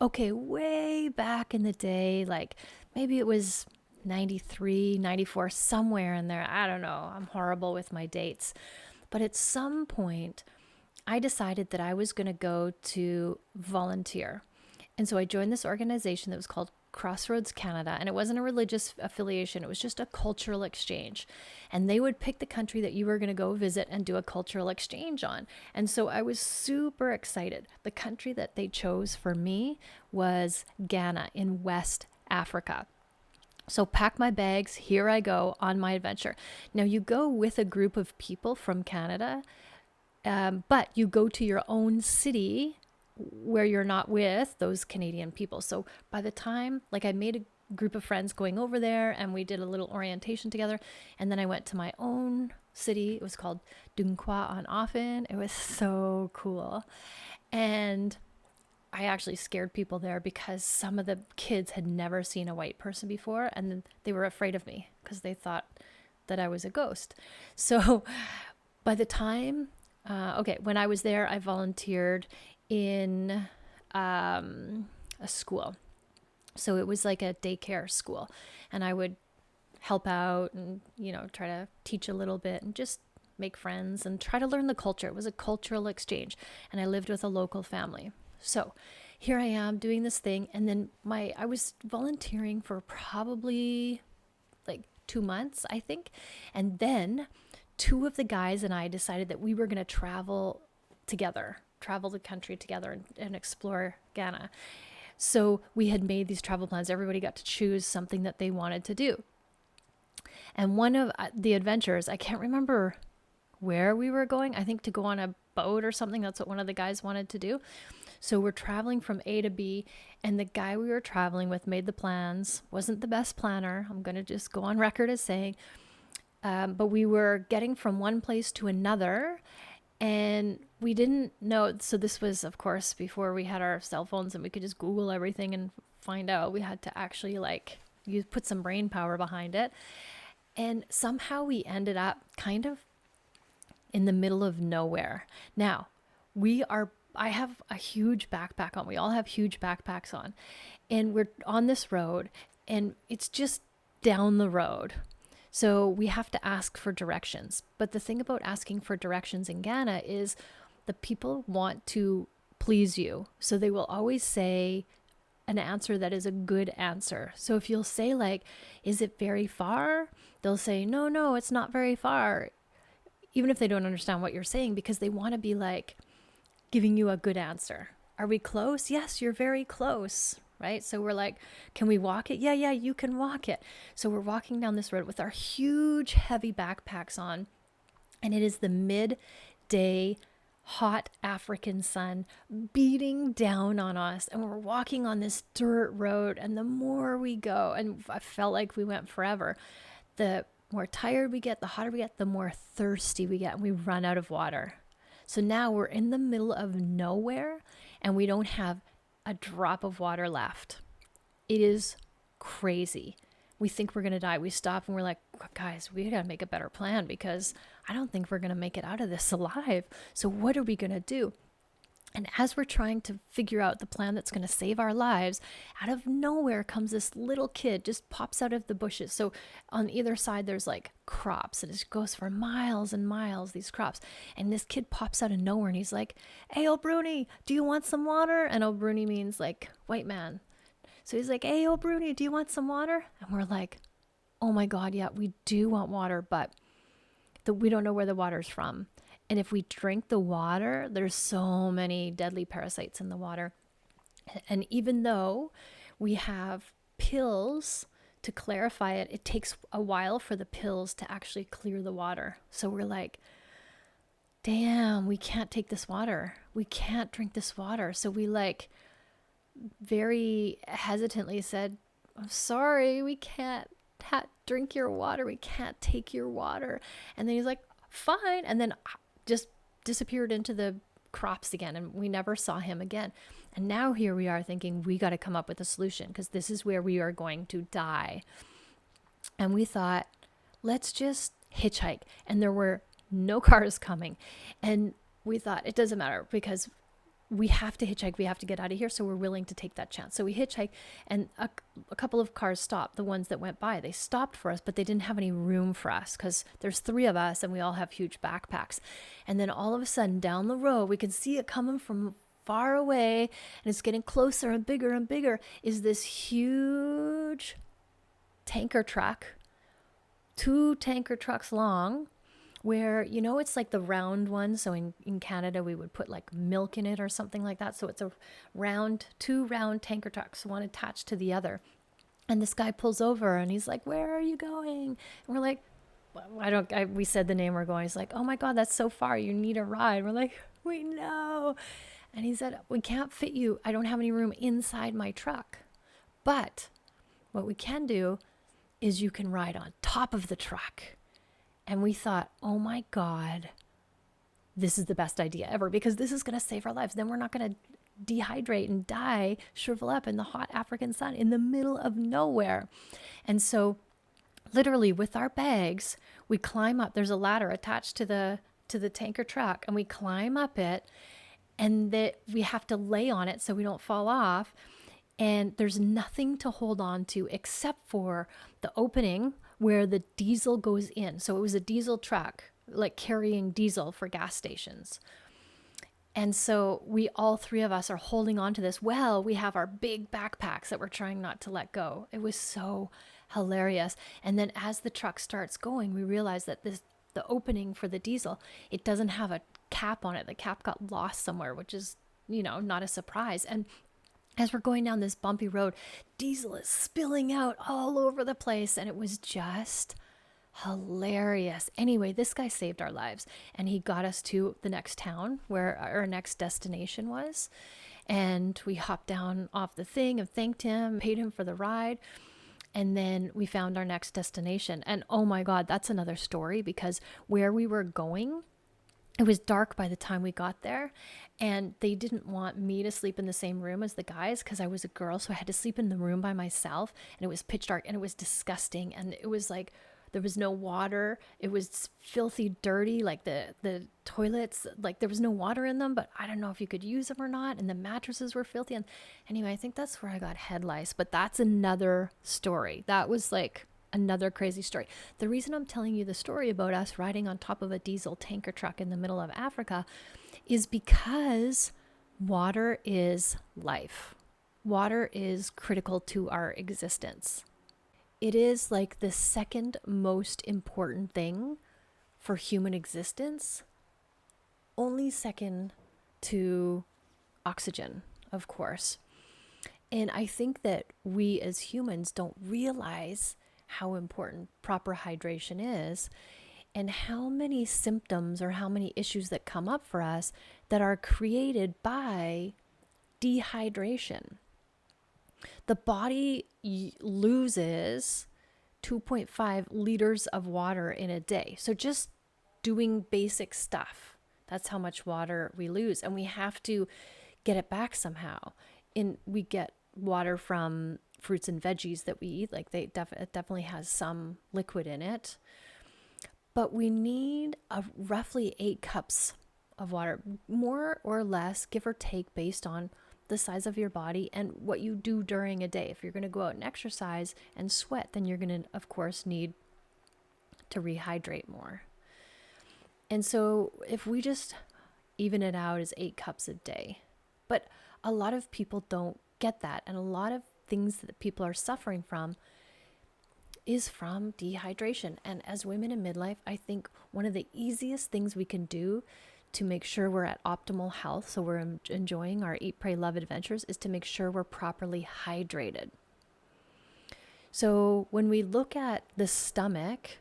Okay, way back in the day, like maybe it was 93, 94, somewhere in there. I don't know. I'm horrible with my dates. But at some point, I decided that I was going to go to volunteer. And so I joined this organization that was called Crossroads Canada, and it wasn't a religious affiliation, it was just a cultural exchange. And they would pick the country that you were going to go visit and do a cultural exchange on. And so I was super excited. The country that they chose for me was Ghana in West Africa. So pack my bags, here I go on my adventure. Now you go with a group of people from Canada, but you go to your own city where you're not with those Canadian people. So by the time, like, I made a group of friends going over there and we did a little orientation together. And then I went to my own city. It was called Dunkwa on Offen. It was so cool. And I actually scared people there because some of the kids had never seen a white person before and they were afraid of me because they thought that I was a ghost. So by the time, when I was there, I volunteered in a school. So it was like a daycare school. And I would help out and, try to teach a little bit and just make friends and try to learn the culture. It was a cultural exchange. And I lived with a local family. So here I am doing this thing. And then I was volunteering for probably like 2 months, I think. And then two of the guys and I decided that we were going to travel the country together and explore Ghana. So we had made these travel plans. Everybody got to choose something that they wanted to do. And one of the adventures, I can't remember where we were going. I think to go on a boat or something. That's what one of the guys wanted to do. So we're traveling from A to B, and the guy we were traveling with made the plans, wasn't the best planner. I'm going to just go on record as saying, but we were getting from one place to another, and we didn't know. So this was, of course, before we had our cell phones and we could just Google everything and find out. We had to actually put some brain power behind it. And somehow we ended up kind of in the middle of nowhere. Now, I have a huge backpack on. We all have huge backpacks on. And we're on this road and it's just down the road. So we have to ask for directions. But the thing about asking for directions in Ghana is the people want to please you. So they will always say an answer that is a good answer. So if you'll say is it very far? They'll say, no, it's not very far. Even if they don't understand what you're saying, because they want to be giving you a good answer. Are we close? Yes, you're very close. Right? So we're like, can we walk it? Yeah, you can walk it. So we're walking down this road with our huge, heavy backpacks on. And it is the midday hot African sun beating down on us. And we're walking on this dirt road. And the more we go, and I felt like we went forever, the more tired we get, the hotter we get, the more thirsty we get. And we run out of water. So now we're in the middle of nowhere and we don't have a drop of water left. It is crazy. We think we're going to die. We stop and we're like, guys, we got to make a better plan because I don't think we're going to make it out of this alive. So what are we going to do? And as we're trying to figure out the plan that's going to save our lives, out of nowhere comes this little kid, just pops out of the bushes. So on either side, there's crops, and it goes for miles and miles, these crops. And this kid pops out of nowhere and he's like, hey, old Bruni, do you want some water? And old Bruni means white man. So he's like, hey, old Bruni, do you want some water? And we're like, oh my God, yeah, we do want water, but we don't know where the water's from. And if we drink the water, there's so many deadly parasites in the water. And even though we have pills to clarify it, it takes a while for the pills to actually clear the water. So we're like, damn, we can't take this water. We can't drink this water. So we very hesitantly said, I'm sorry, we can't drink your water. We can't take your water. And then he's like, fine. And then just disappeared into the crops again, and we never saw him again. And now here we are thinking we got to come up with a solution because this is where we are going to die. And we thought, let's just hitchhike. And there were no cars coming. And we thought it doesn't matter because we have to hitchhike. We have to get out of here. So we're willing to take that chance. So we hitchhike, and a couple of cars stopped. The ones that went by, they stopped for us, but they didn't have any room for us because there's 3 of us and we all have huge backpacks. And then all of a sudden down the road, we can see it coming from far away, and it's getting closer and bigger, is this huge tanker truck, 2 tanker trucks long, where, it's like the round one. So in Canada, we would put like milk in it or something like that. So it's a 2 round tanker trucks, one attached to the other. And this guy pulls over and he's like, "Where are you going?" And we're like, we said the name we're going. He's like, "Oh my God, that's so far. You need a ride." We're like, "We know." And he said, "We can't fit you. I don't have any room inside my truck. But what we can do is you can ride on top of the truck." And we thought, oh my God, this is the best idea ever, because this is going to save our lives. Then we're not going to dehydrate and die, shrivel up in the hot African sun in the middle of nowhere. And so literally with our bags, we climb up. There's a ladder attached to the tanker truck, and we climb up it, and that we have to lay on it so we don't fall off. And there's nothing to hold on to except for the opening where the diesel goes in. So it was a diesel truck, like carrying diesel for gas stations. And so all 3 of us are holding on to this. Well, we have our big backpacks that we're trying not to let go. It was so hilarious. And then as the truck starts going, we realize that the opening for the diesel, it doesn't have a cap on it. The cap got lost somewhere, which is, not a surprise. And as we're going down this bumpy road, diesel is spilling out all over the place, and it was just hilarious. Anyway, this guy saved our lives, and he got us to the next town where our next destination was. And we hopped down off the thing and thanked him, paid him for the ride. And then we found our next destination. And oh my God, that's another story, because where we were going, it was dark by the time we got there, and they didn't want me to sleep in the same room as the guys because I was a girl. So I had to sleep in the room by myself, and it was pitch dark, and it was disgusting. And it was like, there was no water. It was filthy dirty. Like the toilets, like there was no water in them, but I don't know if you could use them or not. And the mattresses were filthy. And anyway, I think that's where I got head lice, but that's another story. That was like another crazy story. The reason I'm telling you the story about us riding on top of a diesel tanker truck in the middle of Africa is because water is life. Water is critical to our existence. It is like the second most important thing for human existence, only second to oxygen, of course. And I think that we as humans don't realize how important proper hydration is, and how many symptoms or how many issues that come up for us that are created by dehydration. The body loses 2.5 liters of water in a day. So just doing basic stuff, that's how much water we lose, and we have to get it back somehow. We get water from fruits and veggies that we eat, like it definitely has some liquid in it, but we need roughly 8 cups of water, more or less, give or take, based on the size of your body and what you do during a day. If you're going to go out and exercise and sweat, then you're going to, of course, need to rehydrate more. And so if we just even it out as 8 cups a day, but a lot of people don't get that, and a lot of things that people are suffering from is from dehydration. And as women in midlife, I think one of the easiest things we can do to make sure we're at optimal health, so we're enjoying our Eat, Pray, Love adventures, is to make sure we're properly hydrated. So when we look at the stomach,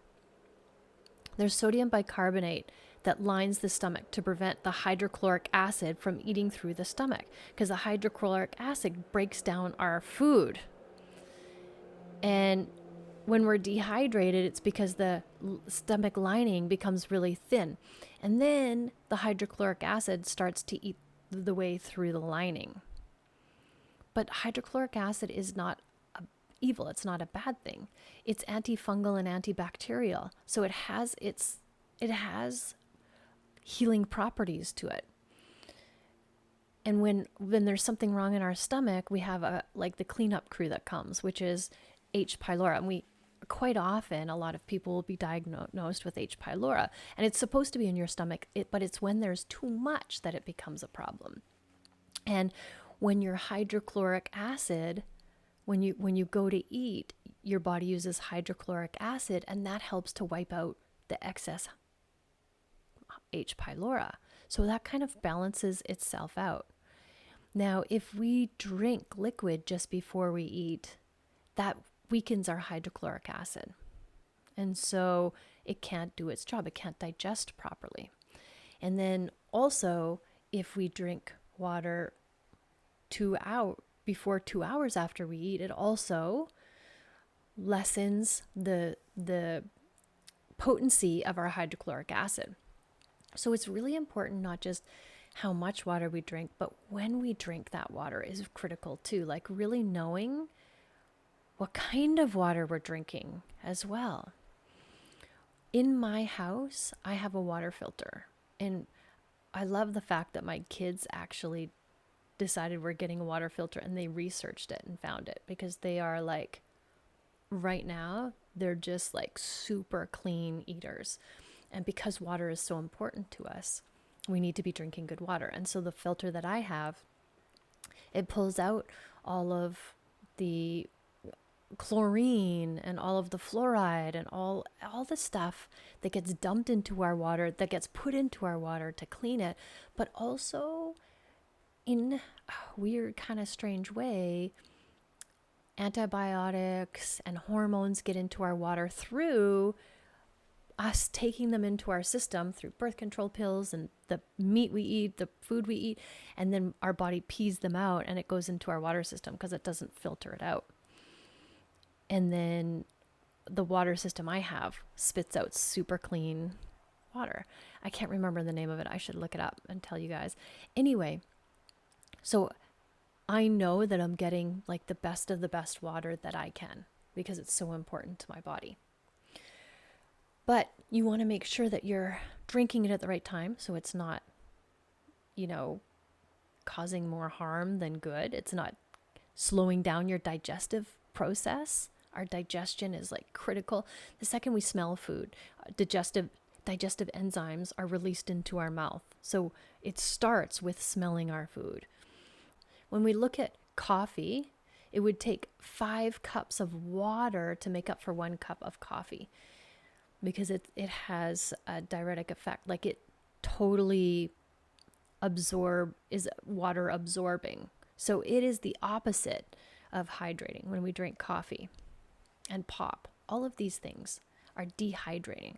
there's sodium bicarbonate that lines the stomach to prevent the hydrochloric acid from eating through the stomach, because the hydrochloric acid breaks down our food. And when we're dehydrated, it's because the stomach lining becomes really thin. And then the hydrochloric acid starts to eat the way through the lining. But hydrochloric acid is not evil. It's not a bad thing. It's antifungal and antibacterial. So it has healing properties to it. And when there's something wrong in our stomach, we have like the cleanup crew that comes, which is H. pylori. And we quite often, a lot of people will be diagnosed with H. pylori, and it's supposed to be in your stomach, but it's when there's too much that it becomes a problem. And when your hydrochloric acid, when you go to eat, your body uses hydrochloric acid, and that helps to wipe out the excess H. pylori. So that kind of balances itself out. Now, if we drink liquid just before we eat, that weakens our hydrochloric acid. And so it can't do its job. It can't digest properly. And then also, if we drink water before 2 hours after we eat, it also lessens the potency of our hydrochloric acid. So it's really important not just how much water we drink, but when we drink that water is critical too. Like really knowing what kind of water we're drinking as well. In my house, I have a water filter, and I love the fact that my kids actually decided we're getting a water filter, and they researched it and found it, because they are like, right now, they're just like super clean eaters. And because water is so important to us, we need to be drinking good water. And so the filter that I have, it pulls out all of the chlorine and all of the fluoride and all the stuff that gets dumped into our water, that gets put into our water to clean it, but also in a weird kind of strange way, antibiotics and hormones get into our water through us taking them into our system through birth control pills and the meat we eat, the food we eat, and then our body pees them out and it goes into our water system because it doesn't filter it out. And then the water system I have spits out super clean water. I can't remember the name of it. I should look it up and tell you guys. Anyway, so I know that I'm getting like the best of the best water that I can, because it's so important to my body. But you want to make sure that you're drinking it at the right time, so it's not, causing more harm than good. It's not slowing down your digestive process. Our digestion is like critical. The second we smell food, digestive enzymes are released into our mouth. So it starts with smelling our food. When we look at coffee, it would take 5 cups of water to make up for 1 cup of coffee, because it has a diuretic effect. Like it totally is water absorbing. So it is the opposite of hydrating when we drink coffee and pop. All of these things are dehydrating.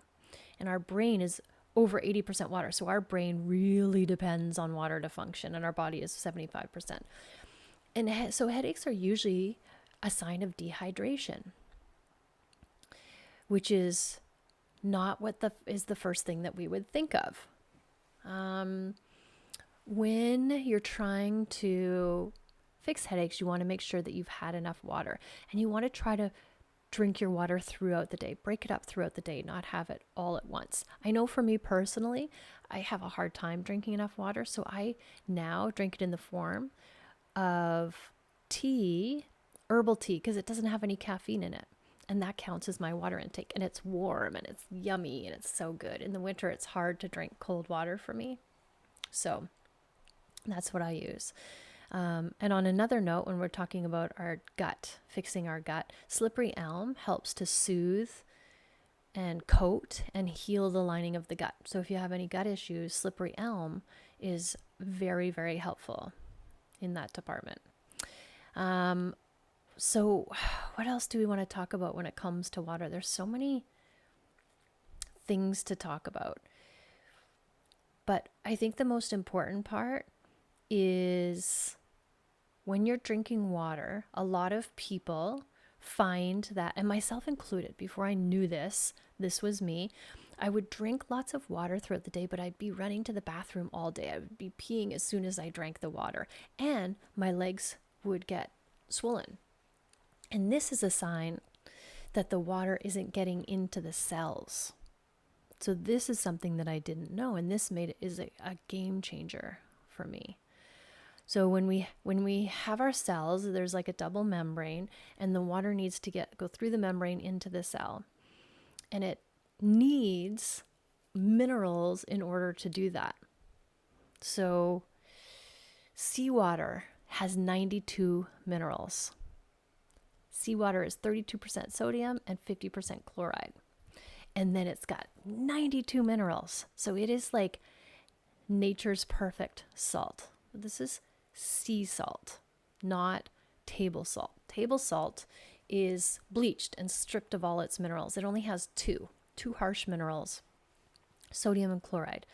And our brain is over 80% water. So our brain really depends on water to function, and our body is 75%. And so headaches are usually a sign of dehydration, which is not what is the first thing that we would think of. When you're trying to fix headaches, you want to make sure that you've had enough water, and you want to try to drink your water throughout the day. Break it up throughout the day, not have it all at once. I know for me personally, I have a hard time drinking enough water, so I now drink it in the form of tea, herbal tea, because it doesn't have any caffeine in it. And that counts as my water intake. And it's warm and it's yummy and it's so good. In the winter, it's hard to drink cold water for me. So that's what I use. And on another note, when we're talking about our gut, fixing our gut, slippery elm helps to soothe and coat and heal the lining of the gut. So if you have any gut issues, slippery elm is very, very helpful in that department. So what else do we want to talk about when it comes to water? There's so many things to talk about. But I think the most important part is when you're drinking water, a lot of people find that, and myself included, before I knew this was me, I would drink lots of water throughout the day, but I'd be running to the bathroom all day. I would be peeing as soon as I drank the water, and my legs would get swollen. And this is a sign that the water isn't getting into the cells. So this is something that I didn't know, and this is a game changer for me. So when we have our cells, there's like a double membrane, and the water needs to go through the membrane into the cell. And it needs minerals in order to do that. So seawater has 92 minerals. Seawater is 32% sodium and 50% chloride. And then it's got 92 minerals. So it is like nature's perfect salt. This is sea salt, not table salt. Table salt is bleached and stripped of all its minerals. It only has two harsh minerals, sodium and chloride.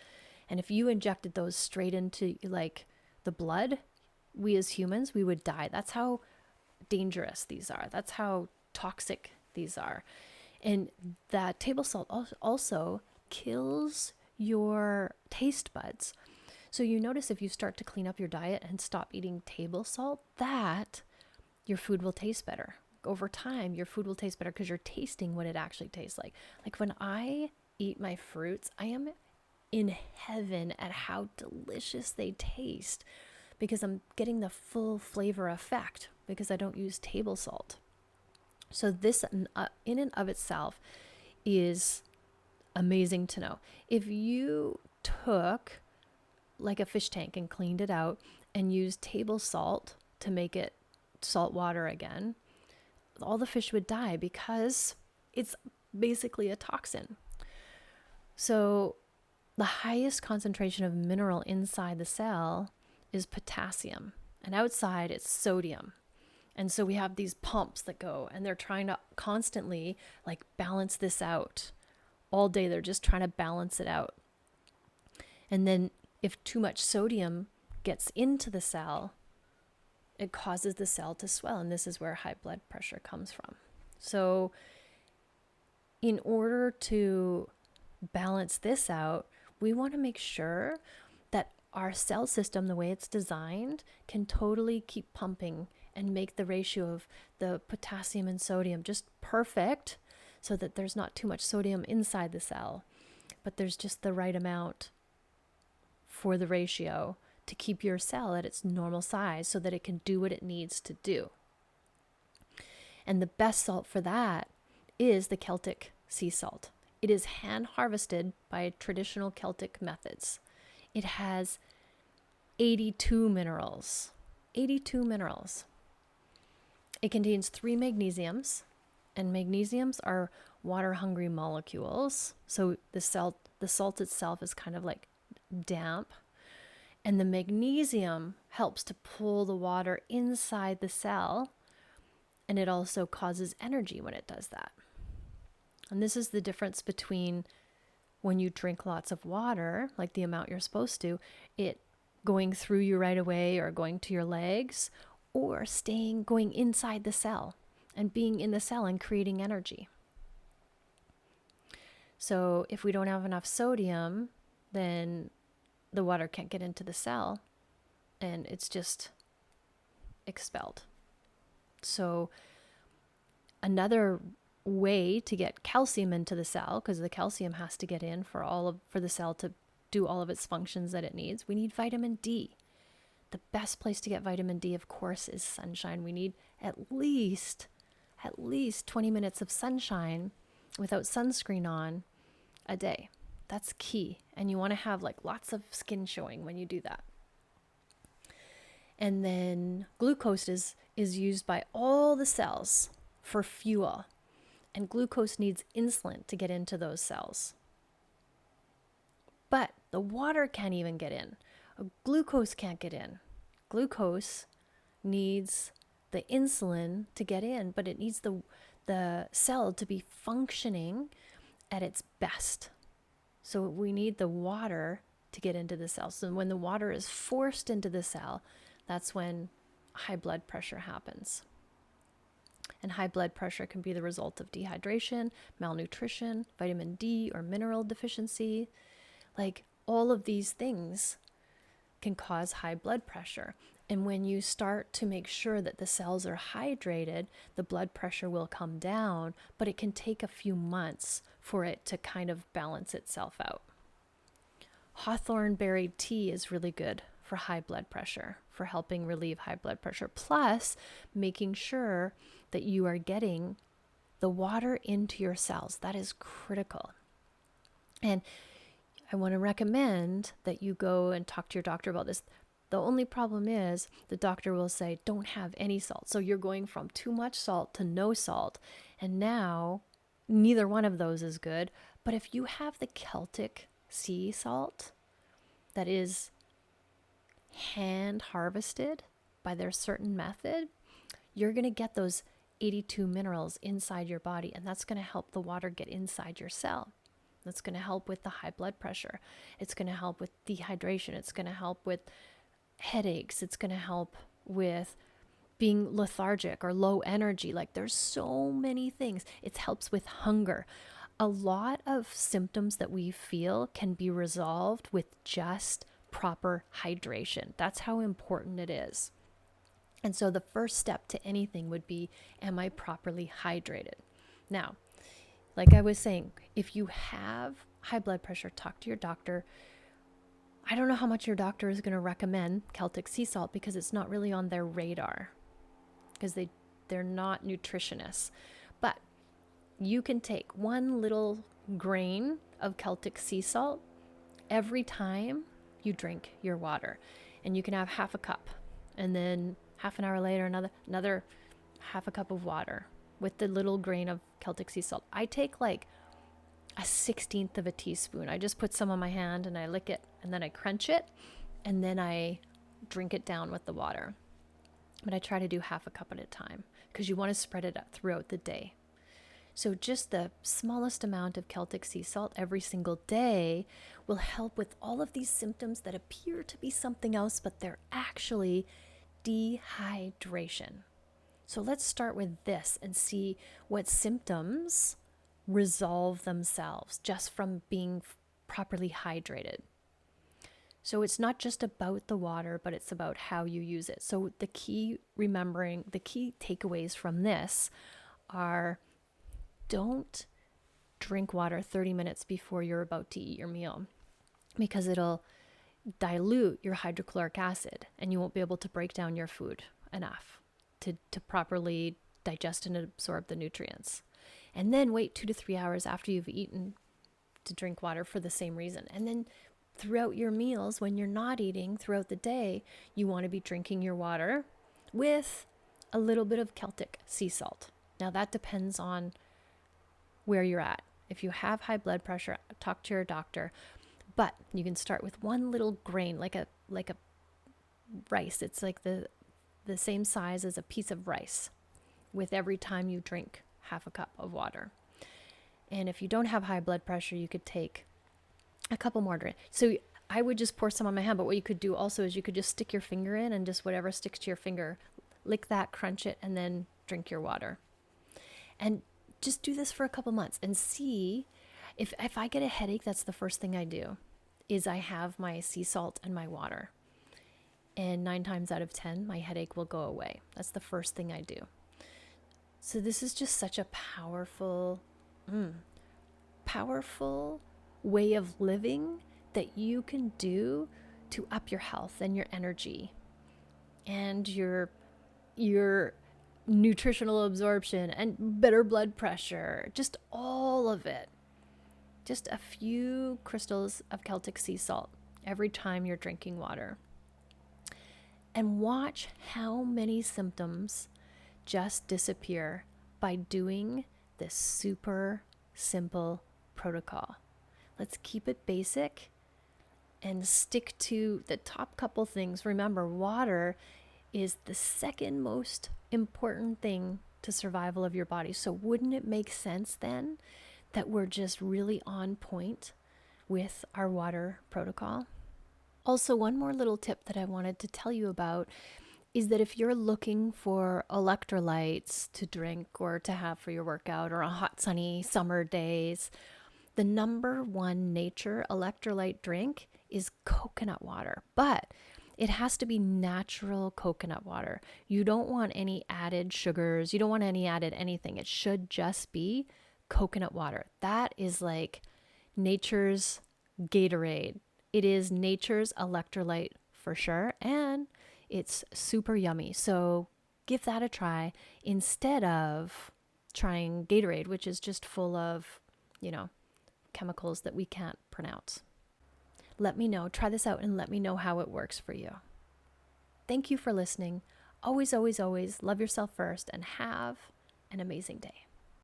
And if you injected those straight into like the blood, we as humans, we would die. That's how dangerous these are. That's how toxic these are. And that table salt also kills your taste buds. So you notice if you start to clean up your diet and stop eating table salt, that your food will taste better. Over time, your food will taste better because you're tasting what it actually tastes like. Like when I eat my fruits, I am in heaven at how delicious they taste because I'm getting the full flavor effect because I don't use table salt. So this in and of itself is amazing to know. If you took like a fish tank and cleaned it out and used table salt to make it salt water again, all the fish would die because it's basically a toxin. So the highest concentration of mineral inside the cell is potassium, and outside it's sodium. And so we have these pumps that go, and they're trying to constantly like balance this out. All day they're just trying to balance it out. And then if too much sodium gets into the cell, it causes the cell to swell, and this is where high blood pressure comes from. So in order to balance this out, we want to make sure that our cell system, the way it's designed, can totally keep pumping and make the ratio of the potassium and sodium just perfect so that there's not too much sodium inside the cell, but there's just the right amount for the ratio to keep your cell at its normal size so that it can do what it needs to do. And the best salt for that is the Celtic sea salt. It is hand harvested by traditional Celtic methods. It has 82 minerals. 82 minerals. It contains 3 magnesiums, and magnesiums are water-hungry molecules. So the salt itself is kind of like damp, and the magnesium helps to pull the water inside the cell, and it also causes energy when it does that. And this is the difference between when you drink lots of water, like the amount you're supposed to, it going through you right away or going to your legs, or going inside the cell and being in the cell and creating energy. So if we don't have enough sodium, then the water can't get into the cell and it's just expelled. So another way to get calcium into the cell, because the calcium has to get in for the cell to do all of its functions that it needs, we need vitamin D. The best place to get vitamin D, of course, is sunshine. We need at least 20 minutes of sunshine without sunscreen on a day. That's key. And you want to have like lots of skin showing when you do that. And then glucose is used by all the cells for fuel. And glucose needs insulin to get into those cells. But the water can't even get in. Glucose can't get in. Glucose needs the insulin to get in, but it needs the cell to be functioning at its best. So we need the water to get into the cell. So when the water is forced into the cell, that's when high blood pressure happens. And high blood pressure can be the result of dehydration, malnutrition, vitamin D or mineral deficiency. Like all of these things can cause high blood pressure. And when you start to make sure that the cells are hydrated, the blood pressure will come down, but it can take a few months for it to kind of balance itself out. Hawthorn berry tea is really good for high blood pressure, for helping relieve high blood pressure, plus making sure that you are getting the water into your cells. That is critical. And I want to recommend that you go and talk to your doctor about this. The only problem is the doctor will say, don't have any salt. So you're going from too much salt to no salt. And now neither one of those is good. But if you have the Celtic sea salt that is hand harvested by their certain method, you're going to get those 82 minerals inside your body. And that's going to help the water get inside your cell. That's going to help with the high blood pressure. It's going to help with dehydration. It's going to help with headaches. It's going to help with being lethargic or low energy. Like, there's so many things. It helps with hunger. A lot of symptoms that we feel can be resolved with just proper hydration. That's how important it is. And so the first step to anything would be, am I properly hydrated? Now, like I was saying, if you have high blood pressure, talk to your doctor. I don't know how much your doctor is going to recommend Celtic sea salt because it's not really on their radar, because they're not nutritionists. But you can take one little grain of Celtic sea salt every time you drink your water. And you can have half a cup, and then half an hour later, another half a cup of water with the little grain of Celtic sea salt. I take like a 1/16 of a teaspoon. I just put some on my hand and I lick it, and then I crunch it, and then I drink it down with the water. But I try to do half a cup at a time because you want to spread it out throughout the day. So just the smallest amount of Celtic sea salt every single day will help with all of these symptoms that appear to be something else, but they're actually dehydration. So let's start with this and see what symptoms resolve themselves just from being properly hydrated. So it's not just about the water, but it's about how you use it. So the key takeaways from this are, don't drink water 30 minutes before you're about to eat your meal, because it'll dilute your hydrochloric acid and you won't be able to break down your food enough to properly digest and absorb the nutrients. And then wait 2 to 3 hours after you've eaten to drink water for the same reason. And then throughout your meals, when you're not eating throughout the day, you want to be drinking your water with a little bit of Celtic sea salt. Now that depends on where you're at. If you have high blood pressure, talk to your doctor. But you can start with one little grain, like a rice. It's like the same size as a piece of rice, with every time you drink half a cup of water. And if you don't have high blood pressure, you could take a couple more drinks. So I would just pour some on my hand, but what you could do also is you could just stick your finger in, and just whatever sticks to your finger, lick that, crunch it, and then drink your water. And just do this for a couple months and see if I get a headache. That's the first thing I do, is I have my sea salt and my water. And 9 times out of 10, my headache will go away. That's the first thing I do. So this is just such a powerful way of living that you can do to up your health and your energy and your nutritional absorption and better blood pressure, just all of it. Just a few crystals of Celtic sea salt every time you're drinking water. And watch how many symptoms just disappear by doing this super simple protocol. Let's keep it basic and stick to the top couple things. Remember, water is the second most important thing to survival of your body. So wouldn't it make sense then that we're just really on point with our water protocol? Also, one more little tip that I wanted to tell you about is that if you're looking for electrolytes to drink or to have for your workout or on hot, sunny summer days, the number one nature electrolyte drink is coconut water. But it has to be natural coconut water. You don't want any added sugars. You don't want any added anything. It should just be coconut water. That is like nature's Gatorade. It is nature's electrolyte for sure. And It's super yummy. So give that a try instead of trying Gatorade, which is just full of, you know, chemicals that we can't pronounce. Let me know. Try this out and let me know how it works for you. Thank you for listening. Always, always, always love yourself first and have an amazing day.